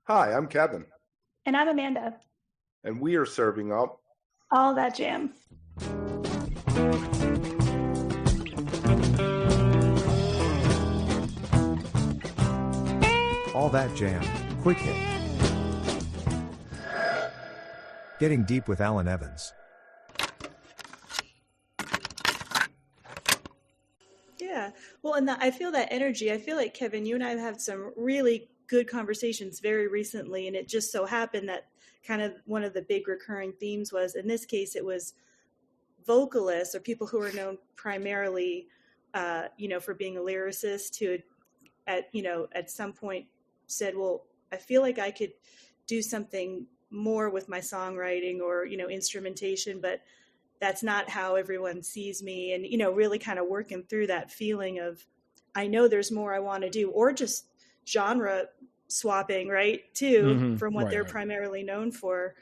Hi, I'm Kevin, And I'm Amanda. and we are serving up All that jam. All That Jam, Quick Hit. Getting Deep with Alan Evans. Yeah. Well, and I feel that energy. I feel like, Kevin, you and I have had some really good conversations very recently, and it just so happened that kind of one of the big recurring themes was, in this case, it was vocalists or people who are known primarily, for being a lyricist who had, at some point said, well, I feel like I could do something more with my songwriting or, instrumentation, but that's not how everyone sees me. And, really kind of working through that feeling of, I know there's more I want to do, or just genre swapping, right? Too, from what Right, they're right. primarily known for.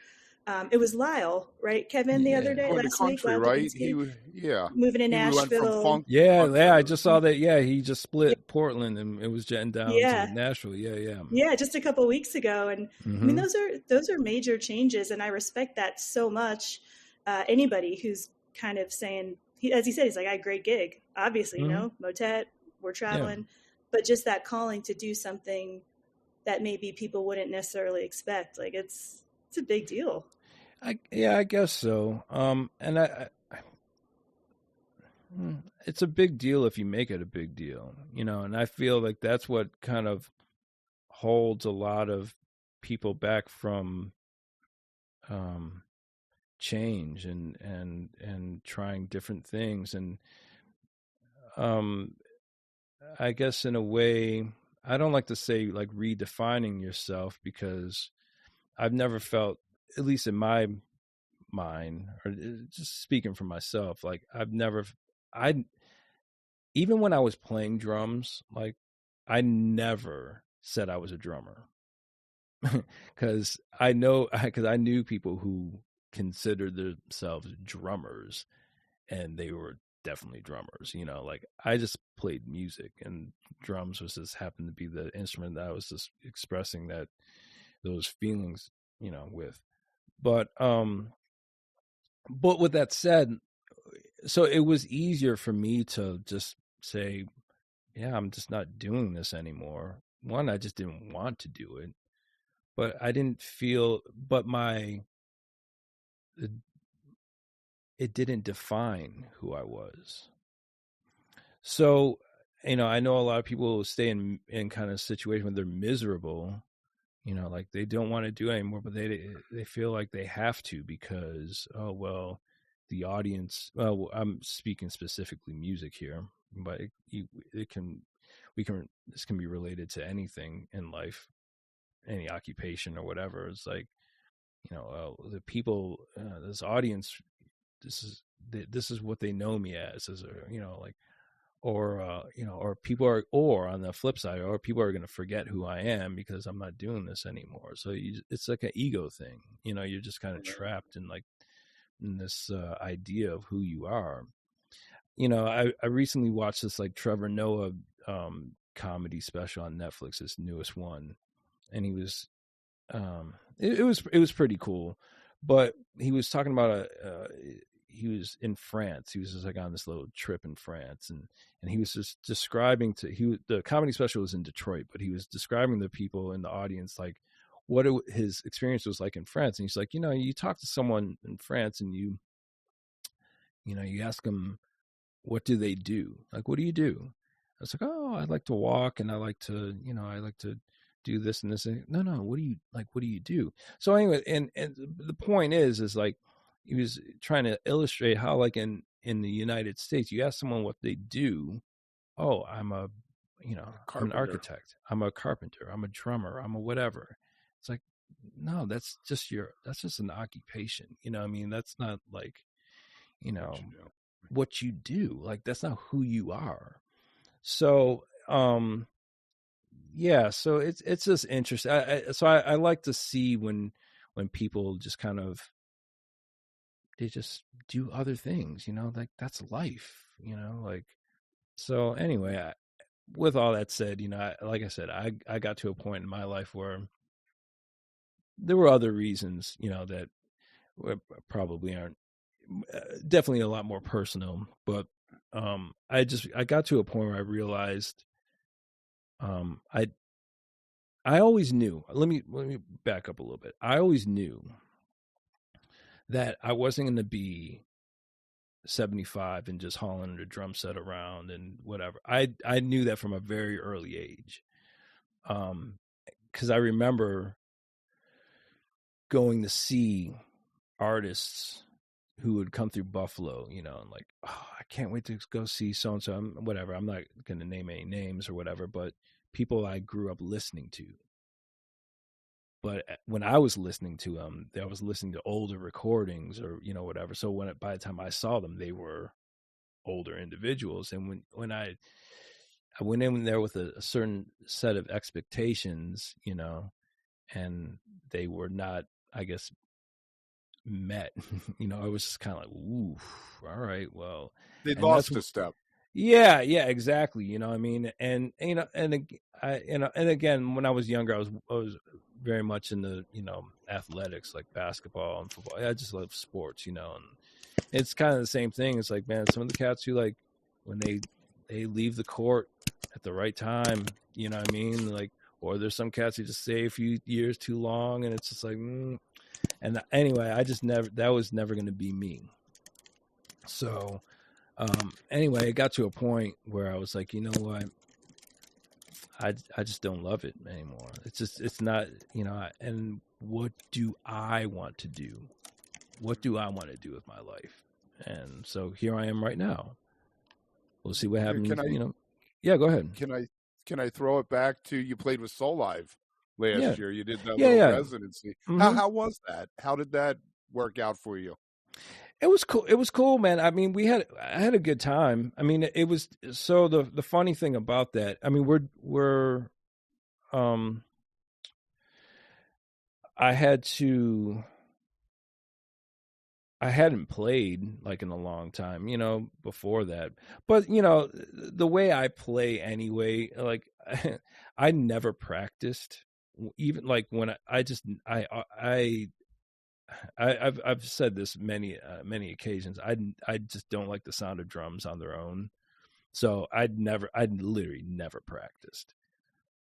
It was Lyle, right, Kevin, the other Yeah. day, going to last week, country, Lyle right? Dubinsky, Yeah. moving to He went from Nashville. funk to Yeah, yeah, country. I just saw that. Yeah, he just split Portland and it was jetting down to Yeah. Nashville. Yeah, yeah. Yeah, just a couple of weeks ago. And I mean, Mm-hmm. those are major changes, and I respect that so much. Anybody who's kind of saying, as he said, he's like, I had a great gig, obviously, Mm-hmm. Motet, we're Yeah. traveling, but just that calling to do something that maybe people wouldn't necessarily expect. Like it's a big deal. I guess so. And it's a big deal if you make it a big deal, and I feel like that's what kind of holds a lot of people back from um change and trying different things. And um I guess in a way, I don't like to say like redefining yourself, because I've never felt, at least in my mind, or just speaking for myself, like I, even when I was playing drums, like I never said I was a drummer. Because because I knew people who considered themselves drummers, and they were definitely drummers. Like I just played music, and drums was just happened to be the instrument that I was just expressing those feelings, with. But with that said, so it was easier for me to just say, yeah, I'm just not doing this anymore. One, I just didn't want to do it, but I didn't feel, but it didn't define who I was. So, I know a lot of people stay in kind of situation where they're miserable, like they don't want to do it anymore, but they feel like they have to, because, oh, well, the audience, well, I'm speaking specifically music here, but this can be related to anything in life, any occupation or whatever. It's like, the people, this audience, this is what they know me as, like, or people are, or on the flip side, or people are going to forget who I am because I'm not doing this anymore. So it's like an ego thing. You're just kind of trapped in, like, in this idea of who you are. I recently watched this, like, Trevor Noah comedy special on Netflix, his newest one, and he was it was pretty cool, but he was talking about he was in France. He was just like on this little trip in France, and he was just describing the comedy special was in Detroit, but he was describing the people in the audience, like what his experience was like in France. And he's like, you talk to someone in France and you ask them, what do they do? Like, what do you do? I was like, oh, I like to walk, and I like to, I like to do this and this. No, what do you like? What do you do? So anyway, and the point is like, he was trying to illustrate how, like, in the United States, you ask someone what they do. Oh, I'm I'm an architect. I'm a carpenter. I'm a drummer. I'm a whatever. It's like, no, that's just an occupation. I mean, that's not like, you know, what you do. Like, that's not who you are. So, yeah, so it's just interesting. I like to see when people just kind of, they just do other things, like that's life, like. So anyway, with all that said, like I said, I got to a point in my life where there were other reasons, that probably aren't definitely a lot more personal, but I got to a point where I realized I always knew. Let me back up a little bit. I always knew that I wasn't going to be 75 and just hauling the drum set around and whatever. I knew that from a very early age. Because I remember going to see artists who would come through Buffalo, and like, oh, I can't wait to go see so-and-so, whatever. I'm not going to name any names or whatever, but people I grew up listening to. But when I was listening to them, I was listening to older recordings or, whatever. So by the time I saw them, they were older individuals. And when I went in there with a certain set of expectations, and they were not, I guess, met, I was just kind of like, ooh, all right, well. They lost a step. Yeah, exactly. I mean, and again, when I was younger, I was very much into, athletics like basketball and football. I just love sports, and it's kind of the same thing. It's like, man, some of the cats who like when they leave the court at the right time, you know what I mean? Like, or there's some cats who just stay a few years too long, and it's just like, And anyway, that was never going to be me. So, anyway, it got to a point where I was like, you know what? I just don't love it anymore. It's not, and what do I want to do? What do I want to do with my life? And so here I am right now. We'll see what happens. Yeah, go ahead. Can I throw it back to you played with Soulive last year? You did that little residency. Mm-hmm. How was that? How did that work out for you? It was cool. It was cool, man. I mean, I had a good time. I mean, it was, so the funny thing about that, I mean, I hadn't played like in a long time, before that, but the way I play anyway, like I never practiced, even like when I've said this many occasions. I just don't like the sound of drums on their own, so I'd literally never practiced.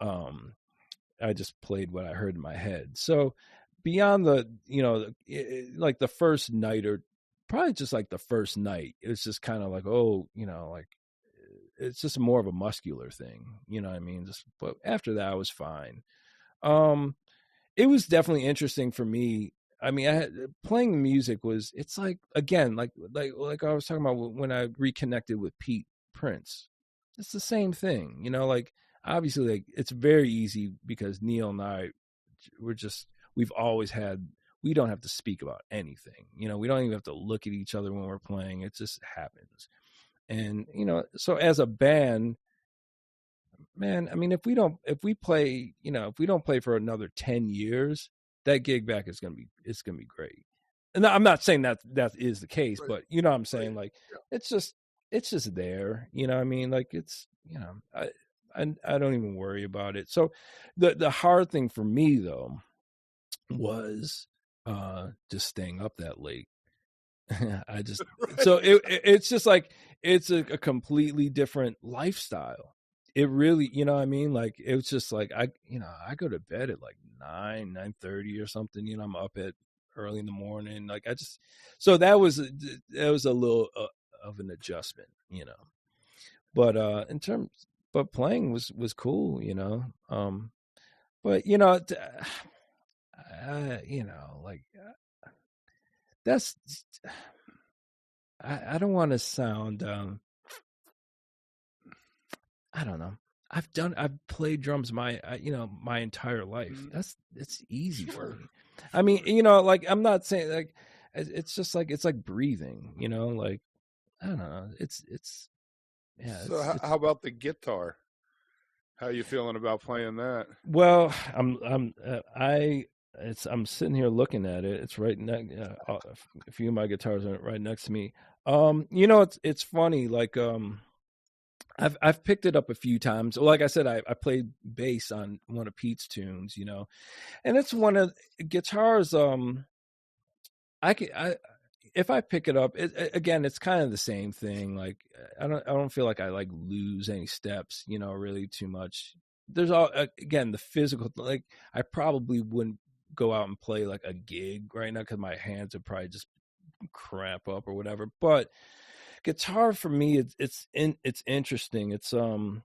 I just played what I heard in my head. So beyond like the first night, or probably just like the first night, it's just kind of like, like it's just more of a muscular thing, what I mean? But after that, I was fine. It was definitely interesting for me. I mean, playing music it's like, again, like I was talking about when I reconnected with Pete Prince. It's the same thing, like obviously, like it's very easy because Neil and I we've always we don't have to speak about anything, we don't even have to look at each other when we're playing. It just happens. And, so as a band, man, I mean, if we don't play for another 10 years, that gig back it's going to be great. And I'm not saying that is the case, right. But I'm saying, like, it's just there, I mean, like it's, I don't even worry about it. So the hard thing for me though was just staying up that late. I just right. So it's just like it's a completely different lifestyle. It really, what I mean? Like it was just like I go to bed at like 9:30 or something. I'm up at early in the morning. Like so that was a little of an adjustment, But but playing was cool, But like that's I don't want to sound I don't know. I've played drums my entire life. It's easy for me. I mean, like I'm not saying like it's just like it's like breathing, like I don't know. It's yeah. So how about the guitar? How are you feeling about playing that? Well, I'm sitting here looking at it. It's right next. A few of my guitars are right next to me. It's funny. Like I've picked it up a few times. Like I said, I played bass on one of Pete's tunes, you know, and it's one of guitars. If I pick it up, again, it's kind of the same thing. Like I don't feel like I like lose any steps, you know, really too much. There's again the physical. Like I probably wouldn't go out and play like a gig right now because my hands would probably just cramp up or whatever. But guitar for me, it's interesting. It's I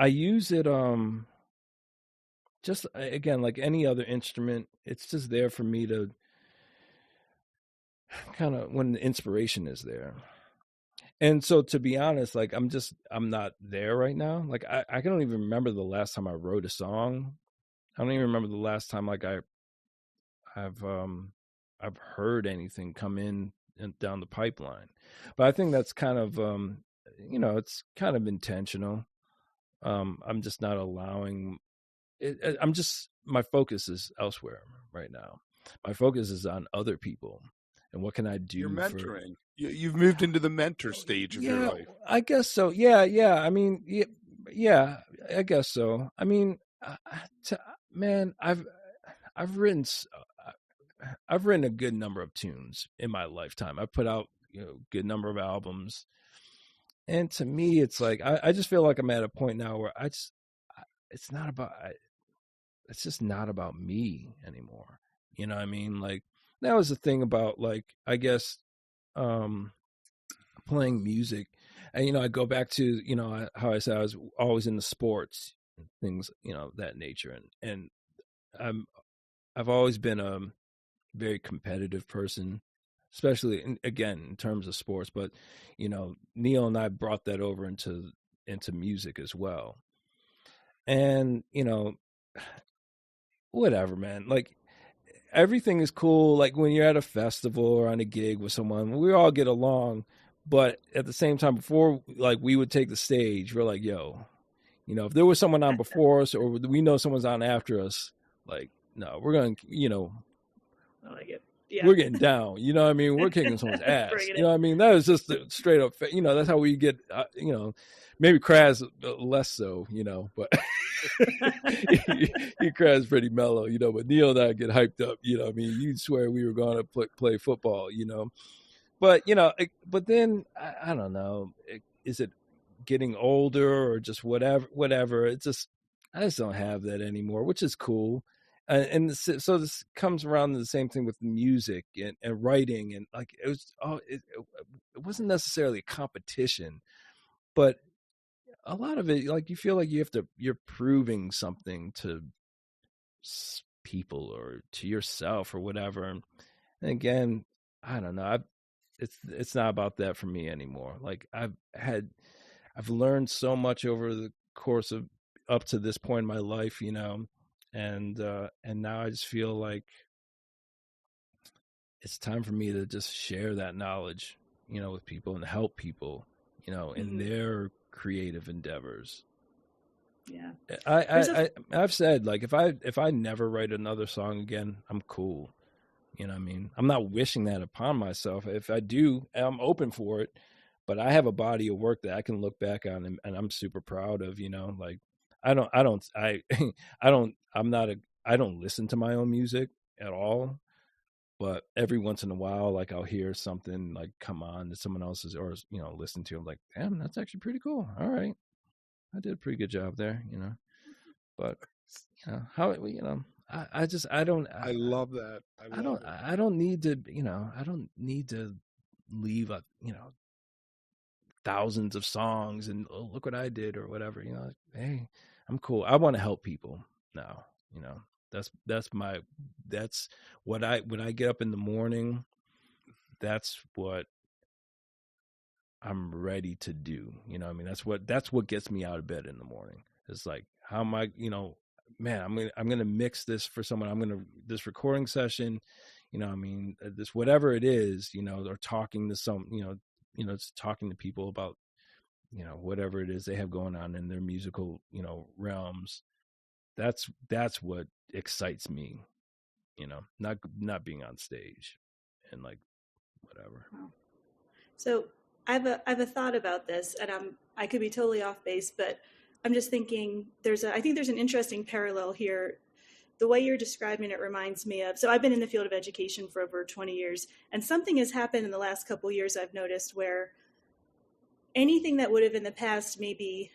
use it just again like any other instrument. It's just there for me to kind of when the inspiration is there. And so to be honest, like I'm not there right now. Like I don't even remember the last time I wrote a song. I don't even remember the last time like I've heard anything come in and down the pipeline. But I think that's kind of you know, it's kind of intentional. I'm just not allowing it, I'm just my focus is elsewhere right now. My focus is on other people and what can I do. You're mentoring. You've moved into the mentor stage of your life. I guess so. Yeah. I mean, yeah, I guess so. I mean, man, I've written a good number of tunes in my lifetime. I've put out, you know, a good number of albums. And to me, it's like, I just feel like I'm at a point now where it's just not about me anymore. You know what I mean? Like that was the thing about like, I guess, playing music. And, you know, I go back to, you know, how I said I was always into sports and things, you know, that nature. And I've always been a very competitive person, especially in terms of sports. But, you know, Neil and I brought that over into music as well. And, you know, whatever, man, like everything is cool. Like when you're at a festival or on a gig with someone, we all get along. But at the same time, before like we would take the stage, we're like, yo, you know, if there was someone on before us or we know someone's on after us, like, no, we're going to, you know, I like it. Yeah. We're getting down, you know what I mean? We're kicking someone's ass, you know what I mean? That is just straight up, you know, that's how we get, you know, maybe Kraz less so, you know, but he Kraz pretty mellow, you know, but Neil and I get hyped up, you know what I mean? You'd swear we were going to play football, you know, but, you know, but then, I don't know, is it getting older or just whatever? It's just, I just don't have that anymore, which is cool. And so this comes around to the same thing with music and writing, and like it was it wasn't necessarily a competition, but a lot of it, like you feel like you're proving something to people or to yourself or whatever. And again, I don't know, it's not about that for me anymore. Like I've learned so much over the course of up to this point in my life, you know. And now I just feel like it's time for me to just share that knowledge, you know, with people and help people, you know, in their creative endeavors. Yeah. I've said like if I never write another song again, I'm cool. You know what I mean? I'm not wishing that upon myself. If I do, I'm open for it, but I have a body of work that I can look back on and I'm super proud of, you know, like I don't listen to my own music at all, but every once in a while, like I'll hear something like come on that someone else's or, you know, listen to. I'm like, damn, that's actually pretty cool. All right. I did a pretty good job there, you know, but you know, you know, I love that. I don't need to, you know, I don't need to leave you know, thousands of songs and oh, look what I did or whatever, you know, hey, I'm cool. I want to help people now, you know, that's what when I get up in the morning, that's what I'm ready to do. You know what I mean? That's what gets me out of bed in the morning. It's like, how am I, you know, man, I'm going to mix this for someone. This recording session, you know, I mean, this, whatever it is, you know, or talking to some, you know, it's talking to people about, you know, whatever it is they have going on in their musical, you know, realms. That's what excites me, you know, not being on stage and like whatever. So I have a thought about this, and I could be totally off base, but I'm just thinking I think there's an interesting parallel here. The way you're describing it reminds me of, so I've been in the field of education for over 20 years, and something has happened in the last couple of years I've noticed where anything that would have in the past maybe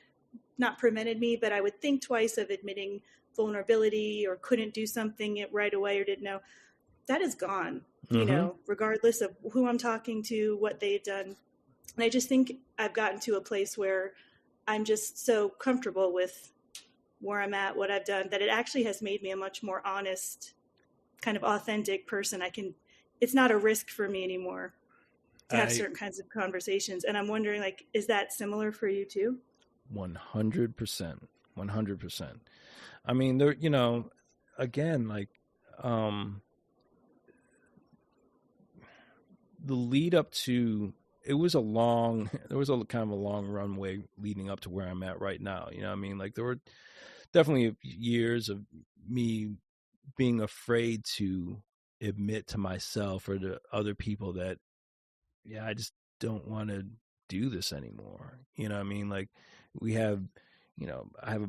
not prevented me, but I would think twice of admitting vulnerability or couldn't do something right away or didn't know, that is gone, you know, regardless of who I'm talking to, what they've done. And I just think I've gotten to a place where I'm just so comfortable with where I'm at, what I've done, that it actually has made me a much more honest, kind of authentic person. It's not a risk for me anymore to have certain kinds of conversations. And I'm wondering, like, is that similar for you too? 100%. 100%. I mean, there, you know, again, like, the lead up to, there was a kind of a long runway leading up to where I'm at right now. You know what I mean? Like, there were definitely years of me being afraid to admit to myself or to other people that, yeah, I just don't want to do this anymore. You know what I mean? Like, we have, you know, I have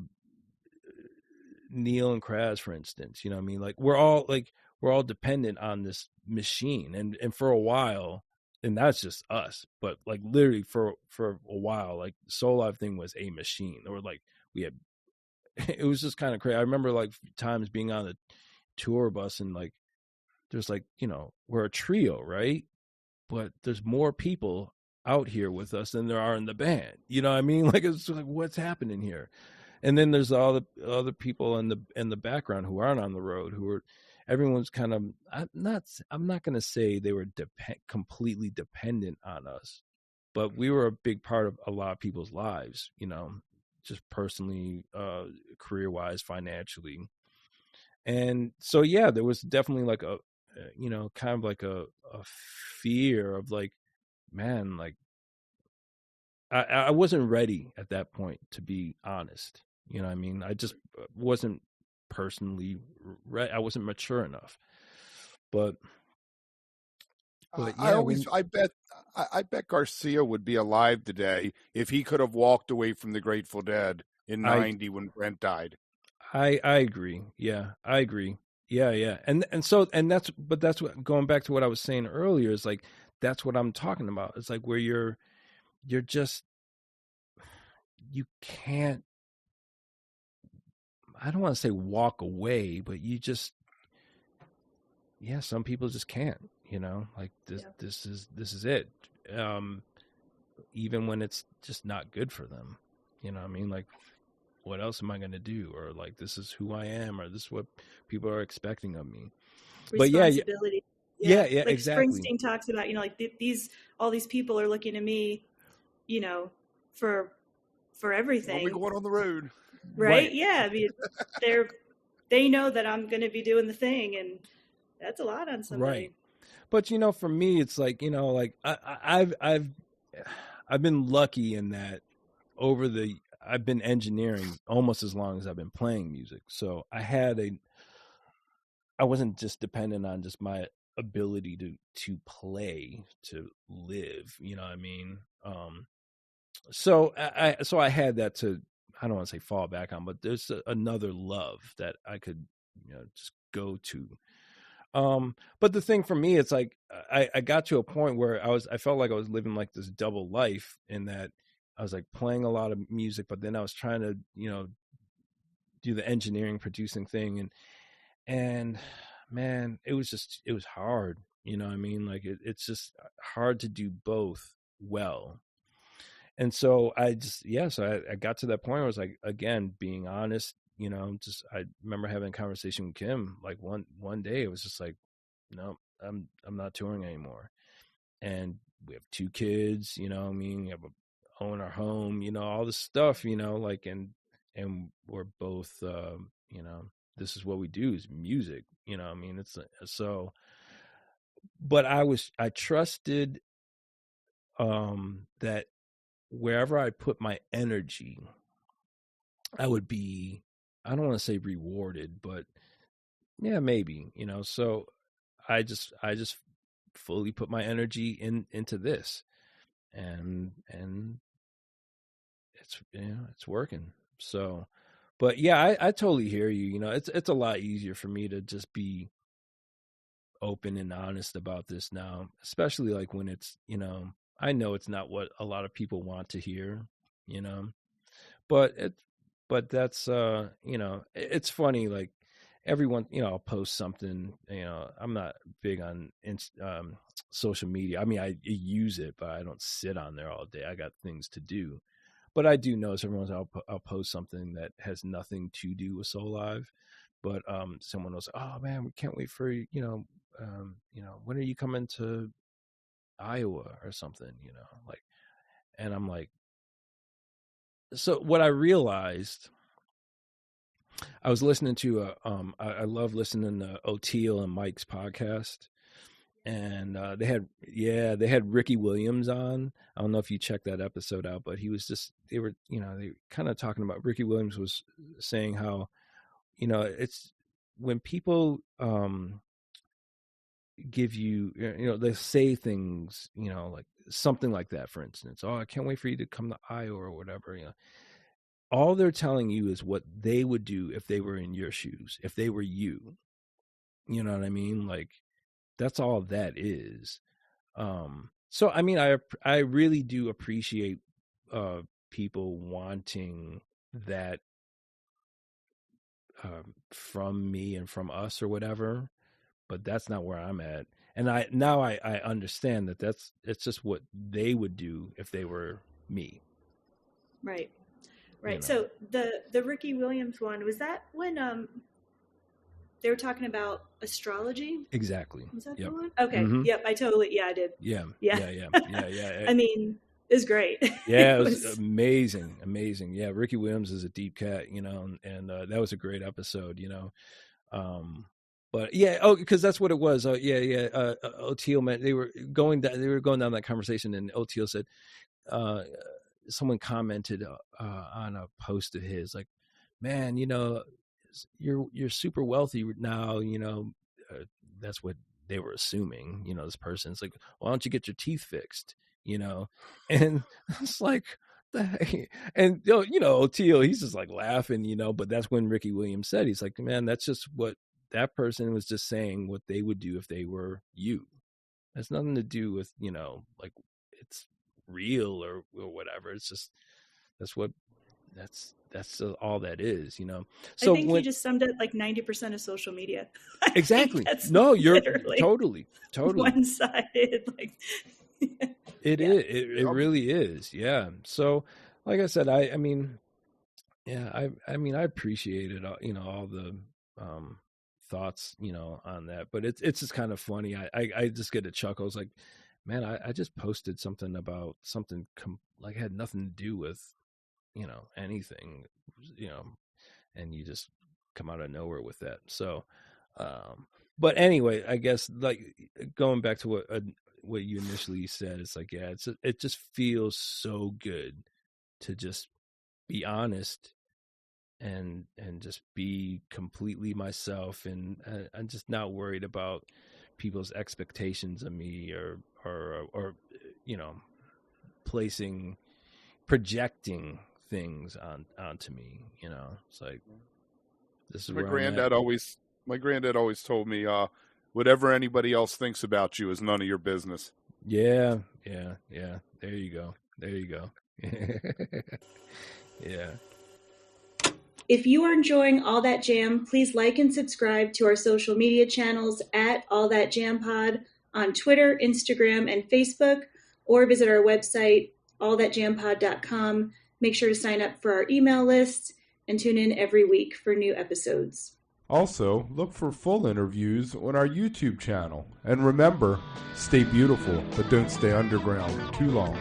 Neil and Kraz, for instance, you know what I mean? Like, we're all dependent on this machine. And for a while, and that's just us, but like literally for a while, like the Soulive thing was a machine. Or like it was just kind of crazy. I remember like times being on the tour bus and like, there's like, you know, we're a trio, right? But there's more people out here with us than there are in the band. You know what I mean? Like, it's like, what's happening here? And then there's all the other people in the background who aren't on the road, who are, everyone's kind of, I'm not going to say they were completely dependent on us, but we were a big part of a lot of people's lives, you know, just personally, career-wise, financially. And so, yeah, there was definitely like a, you know, kind of like a fear of like, man, like, I wasn't ready at that point, to be honest. You know what I mean? I just wasn't personally I wasn't mature enough. But yeah, I bet Garcia would be alive today if he could have walked away from the Grateful Dead in '90 when Brent died. I agree. Yeah, I agree. Yeah. And that's what, going back to what I was saying earlier, is like, that's what I'm talking about. It's like where you're just, you can't, I don't want to say walk away, but you just, yeah, some people just can't, you know, like this, yeah. This is it. Even when it's just not good for them, you know what I mean? Like, what else am I going to do? Or like, this is who I am, or this is what people are expecting of me. Responsibility. But yeah, like exactly. Springsteen talks about, you know, like all these people are looking to me, you know, for everything. We're going on the road. Right? Yeah. I mean, they know that I'm going to be doing the thing, and that's a lot on somebody. Right. But, you know, for me, it's like, you know, like I've been lucky in that I've been engineering almost as long as I've been playing music. So I wasn't just dependent on just my ability to play, to live, you know what I mean? So I had that to, I don't want to say fall back on, but there's another love that I could, you know, just go to. But the thing for me, it's like, I got to a point where I felt like I was living like this double life, in that I was like playing a lot of music, but then I was trying to, you know, do the engineering, producing thing. And man, it was hard. You know what I mean? Like it's just hard to do both well. And so I got to that point where I was like, again, being honest, you know, just, I remember having a conversation with Kim, like one day, it was just like, no, I'm not touring anymore. And we have 2 kids, you know what I mean? We own our home, you know, all this stuff, you know, like, and we're both, you know, this is what we do, is music, you know what I mean? It's so, but I trusted, that wherever I put my energy, I would be, I don't want to say rewarded, but yeah, maybe, you know. So I just fully put my energy into this. and it's working. So, but yeah, I totally hear you. It's a lot easier for me to just be open and honest about this now, especially like when it's, I know it's not what a lot of people want to hear, but that's, it's funny. Like everyone, I'll post something, I'm not big on social media. I mean, I use it, but I don't sit on there all day. I got things to do. But I do notice every once in a while I'll post something that has nothing to do with Soulive, but someone will say, "Oh man, we can't wait for when are you coming to Iowa or something?" Like, and I'm like, so what I realized, I was listening to I love listening to O'Teal and Mike's podcast. And they had Ricky Williams on. I don't know if you checked that episode out, but they were kind of talking about, Ricky Williams was saying how, it's when people give you, they say things, like something like that, for instance, "Oh, I can't wait for you to come to Iowa," or whatever, all they're telling you is what they would do if they were in your shoes, if they were you. You know what I mean? Like, that's all that is. So, I mean, I really do appreciate people wanting that from me and from us or whatever, but that's not where I'm at. And I understand that it's just what they would do if they were me. Right. So the Ricky Williams one, was that when they were talking about astrology? Exactly. Was that the one? Okay. Mm-hmm. Yep. I did. Yeah. I mean, it was great. Yeah, it was amazing. Yeah, Ricky Williams is a deep cat, and that was a great episode, but yeah, because that's what it was. O'Teal, man, they were going down that conversation, and O'Teal said, someone commented on a post of his, like, "Man, you're super wealthy now," that's what they were assuming, this person's like, "Why don't you get your teeth fixed?" And it's like, and O'Teal, he's just like laughing, but that's when Ricky Williams said, he's like, "Man, that's just what that person was just saying, what they would do if they were you. That's nothing to do with, like it's real or whatever. It's just, that's all that is, So I think you just summed up like 90% of social media. Exactly. No, you're totally one-sided. Like, it is. It really is. Yeah. So, like I said, I mean, I appreciated, all the thoughts, on that, but it's just kind of funny. I just get a chuckle. It's like, man, I just posted something about something like had nothing to do with, anything, and you just come out of nowhere with that. So, but anyway, I guess, like, going back to what you initially said, it's like, yeah, it just feels so good to just be honest and just be completely myself, and I'm just not worried about people's expectations of me or projecting things onto me. It's like, this is my granddad always told me, whatever anybody else thinks about you is none of your business. Yeah. There you go. Yeah. If you are enjoying All That Jam, please like and subscribe to our social media channels at All That Jam Pod on Twitter, Instagram, and Facebook, or visit our website, allthatjampod.com. Make sure to sign up for our email list and tune in every week for new episodes. Also, look for full interviews on our YouTube channel. And remember, stay beautiful, but don't stay underground too long.